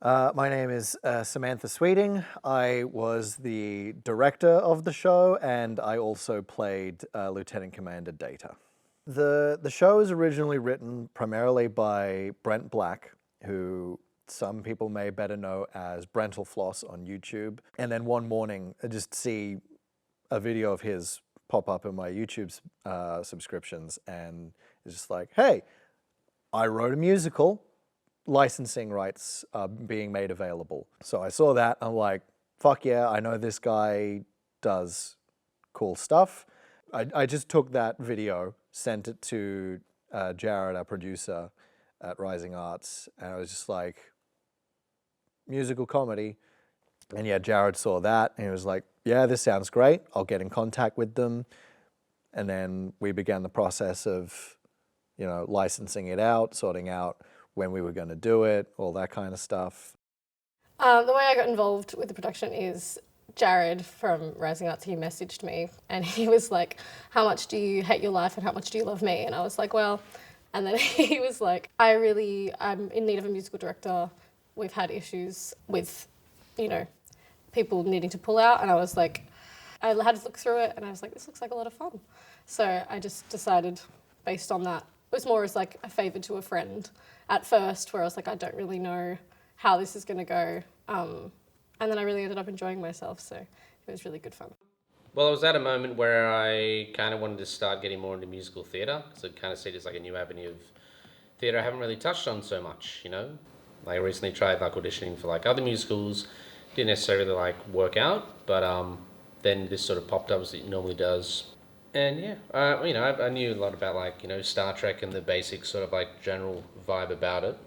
My name is Samantha Sweeting. I was the director of the show, and I also played Lieutenant Commander Data. The show is originally written primarily by Brent Black, who some people may better know as Brentalfloss on YouTube. And then one morning, I just see a video of his pop up in my YouTube subscriptions, and it's just like, hey, I wrote a musical, licensing rights are being made available. So I saw that, I'm like, fuck yeah, I know this guy does cool stuff. I just took that video, sent it to Jared, our producer at Rising Arts, and I was just like, musical comedy. And yeah, Jared saw that and he was like, yeah, this sounds great. I'll get in contact with them. And then we began the process of, licensing it out, sorting out when we were going to do it, all that kind of stuff. The way I got involved with the production is Jared from Rising Arts, he messaged me and he was like, how much do you hate your life and how much do you love me? And I was like, well, and then he was like, I'm in need of a musical director. We've had issues with, people needing to pull out. And I was like, I had to look through it and I was like, this looks like a lot of fun. So I just decided based on that. It was more as like a favour to a friend at first, where I was like, I don't really know how this is going to go. And then I really ended up enjoying myself, so it was really good fun. Well, I was at a moment where I kind of wanted to start getting more into musical theatre, because I kind of see it as like a new avenue of theatre I haven't really touched on so much, Like I recently tried like auditioning for like other musicals, didn't necessarily like work out, but then this sort of popped up as it normally does. And yeah, I knew a lot about like, Star Trek and the basic sort of like general vibe about it.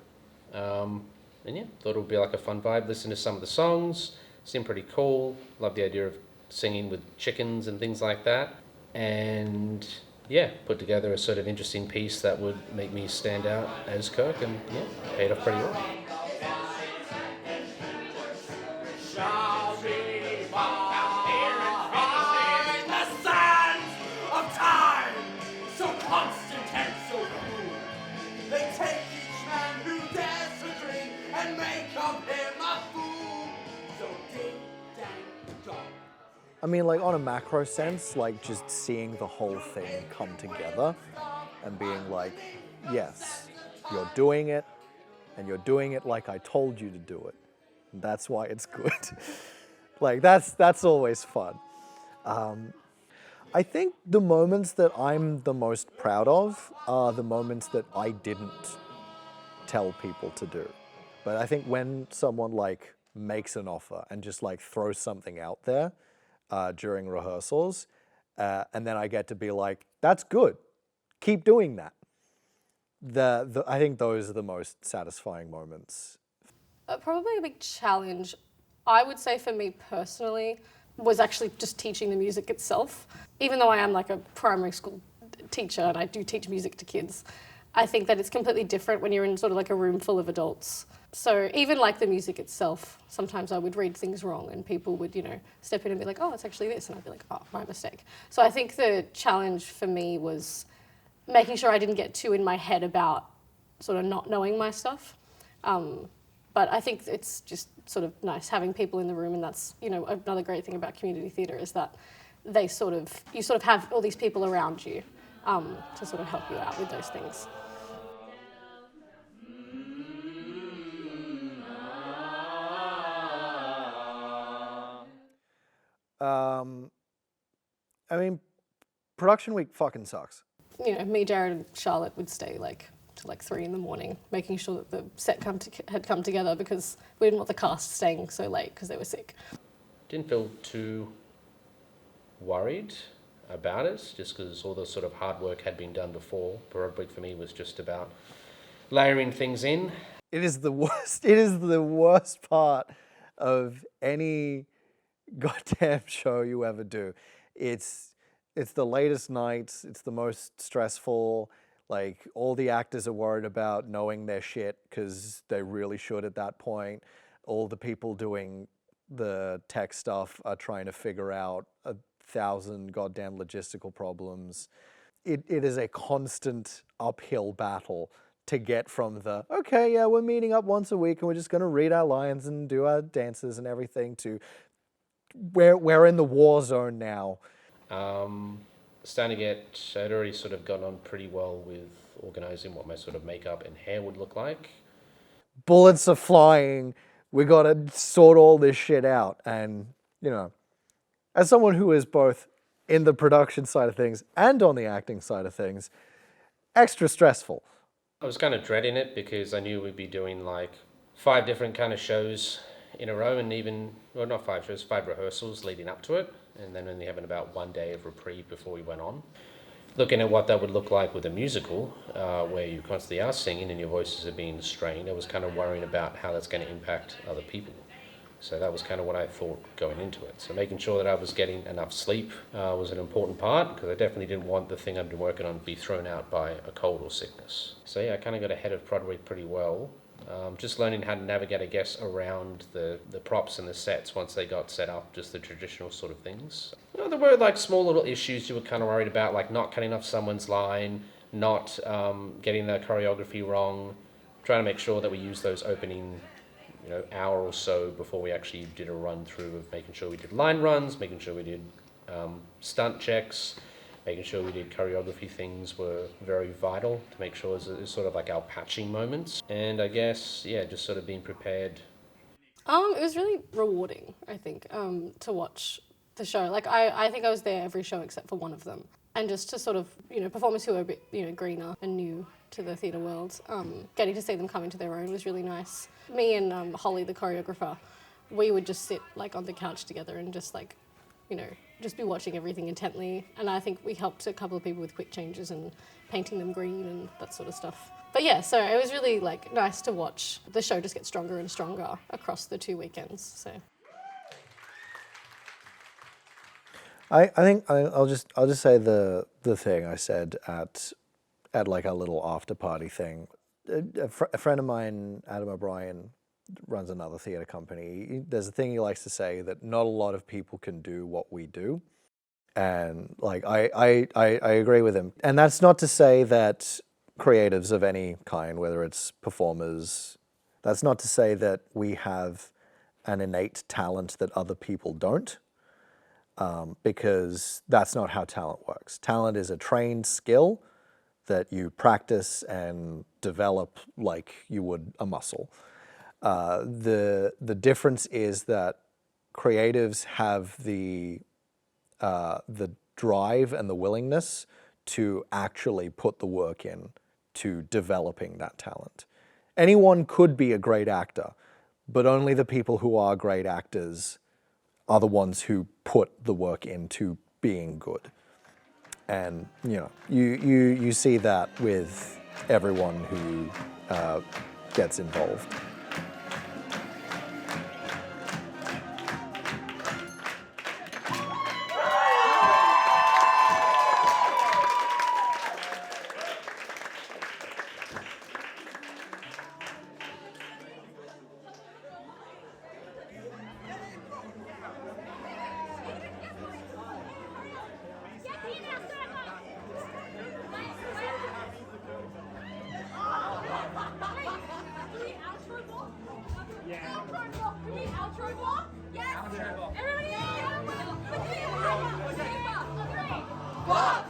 And yeah, thought it would be like a fun vibe. Listen to some of the songs, seemed pretty cool. Love the idea of singing with chickens and things like that. And yeah, put together a sort of interesting piece that would make me stand out as Kirk, and yeah, paid off pretty well. I mean, like on a macro sense, like just seeing the whole thing come together and being like, yes, you're doing it and you're doing it like I told you to do it. And that's why it's good. Like that's always fun. I think the moments that I'm the most proud of are the moments that I didn't tell people to do. But I think when someone like makes an offer and just like throws something out there, during rehearsals, and then I get to be like, that's good, keep doing that. I think those are the most satisfying moments. Probably a big challenge, I would say for me personally, was actually just teaching the music itself. Even though I am like a primary school teacher and I do teach music to kids, I think that it's completely different when you're in sort of like a room full of adults. So even like the music itself, sometimes I would read things wrong and people would, step in and be like, oh, it's actually this. And I'd be like, oh, my mistake. So I think the challenge for me was making sure I didn't get too in my head about sort of not knowing my stuff. But I think it's just sort of nice having people in the room, and that's, another great thing about community theatre is that you sort of have all these people around you to sort of help you out with those things. I mean, production week fucking sucks. Me, Jared, and Charlotte would stay till 3 a.m, making sure that the set had come together because we didn't want the cast staying so late because they were sick. Didn't feel too worried about it, just because all the sort of hard work had been done before. Product week for me was just about layering things in. It is the worst. It is the worst part of any goddamn show you ever do. It's the latest nights. It's the most stressful. Like, all the actors are worried about knowing their shit because they really should at that point. All the people doing the tech stuff are trying to figure out 1,000 goddamn logistical problems. It is a constant uphill battle to get from the, okay, yeah, we're meeting up once a week and we're just going to read our lines and do our dances and everything, to we're in the war zone now. Starting to get, I'd already sort of gotten on pretty well with organising what my sort of makeup and hair would look like. Bullets are flying. We got to sort all this shit out. And, you know, as someone who is both in the production side of things and on the acting side of things, extra stressful. I was kind of dreading it because I knew we'd be doing like 5 different kind of shows in a row, and even, well, not 5 shows, 5 rehearsals leading up to it, and then only having about 1 day of reprieve before we went on. Looking at what that would look like with a musical, where you constantly are singing and your voices are being strained, I was kind of worrying about how that's going to impact other people. So that was kind of what I thought going into it. So making sure that I was getting enough sleep was an important part, because I definitely didn't want the thing I'd been working on to be thrown out by a cold or sickness. So yeah, I kind of got ahead of Broadway pretty well. Just learning how to navigate, I guess, around the props and the sets once they got set up, just the traditional sort of things. You know, there were like small little issues you were kind of worried about, like not cutting off someone's line, not getting the choreography wrong, trying to make sure that we used those opening hour or so before we actually did a run through of making sure we did line runs, making sure we did stunt checks, making sure we did choreography things were very vital to make sure it was sort of like our patching moments. And I guess, yeah, just sort of being prepared. It was really rewarding, I think, to watch the show. Like, I think I was there every show except for one of them. And just to sort of, performers who are a bit, greener and new to the theatre world, getting to see them come into their own was really nice. Me and Holly, the choreographer, we would just sit like on the couch together and just like, just be watching everything intently. And I think we helped a couple of people with quick changes and painting them green and that sort of stuff. But yeah, so it was really like nice to watch the show just get stronger and stronger across the 2 weekends. So I think I'll just say the thing I said at like a little after party thing. A friend of mine, Adam O'Brien, runs another theatre company. There's a thing he likes to say that not a lot of people can do what we do, and like I agree with him. And that's not to say that creatives of any kind, whether it's performers, that's not to say that we have an innate talent that other people don't. Because that's not how talent works. Talent is a trained skill that you practice and develop like you would a muscle. The difference is that creatives have the drive and the willingness to actually put the work in to developing that talent. Anyone could be a great actor, but only the people who are great actors are the ones who put the work into being good. And you see that with everyone who gets involved. Everybody,